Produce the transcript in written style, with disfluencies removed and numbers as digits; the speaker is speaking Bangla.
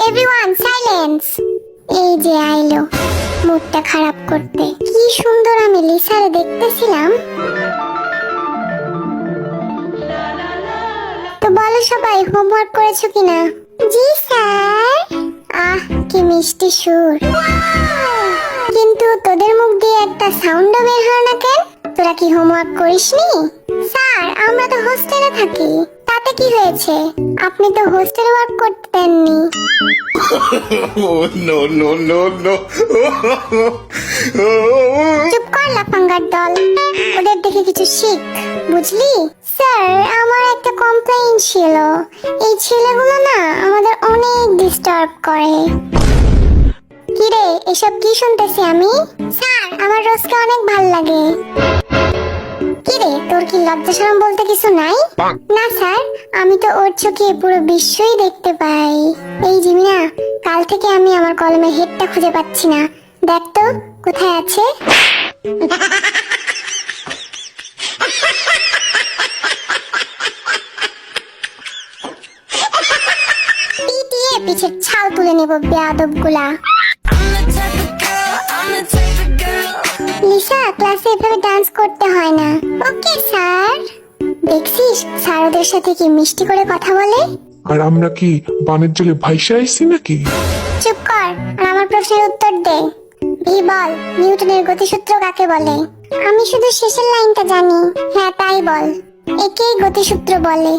Everyone silence. এই যে আইলো মুডটা খারাপ করতে। কি সুন্দর আমি লিসারে দেখতেছিলাম। তো বলো সবাই হোমওয়ার্ক করেছো কিনা? জি স্যার। আহ কি মিষ্টি সুর, কিন্তু তোদের মুখ দিয়ে একটা সাউন্ডও বের হয় না কেন? তোরা কি হোমওয়ার্ক করিসনি? স্যার আমরা তো হোস্টেলে থাকি। তাতে কি হয়েছে? আপনি তো হোস্টেল ওয়ার্ক করতে দেননি। No, no, no, no. চুপ কর লাফাঙ্গার দল, ওদের দেখে কিছু শিখ, বুঝলি? স্যার আমার একটা কমপ্লেইন ছিল। এই ছেলেগুলো না আমাদের অনেক ডিস্টার্ব করে। কিরে এসব কি শুনতেছি আমি? স্যার আমার রোজকে অনেক ভাল লাগে। কিরে তোর কি লজ্জা শরম বলতে কিছু নাই? না স্যার, আমি তো ওর চোখে পুরো বিশ্বই দেখতে পাই। এই জিমিনা, কাল থেকে আমি আমার কলমের হেডটা খুঁজে পাচ্ছি না। দেখ তো কোথায় আছে। পিটিয়ে পিছের ছাল তুলে নেব বেয়াদব গুলা। লিসা ক্লাসে এভাবে ডান্স করতে হয় না। Okay sir. দেখছিস স্যার ওদের সাথে কি মিষ্টি করে কথা বলে। আর আমরা কি বানের জলে ভাইসা আইছি নাকি? চুপ কর আর আমার প্রশ্নের উত্তর দে। ভি বল, নিউটনের গতিসূত্র কাকে বলে? আমি শুধু শেষের লাইনটা জানি। হ্যাঁ তাই বল। একেই গতিসূত্র বলে।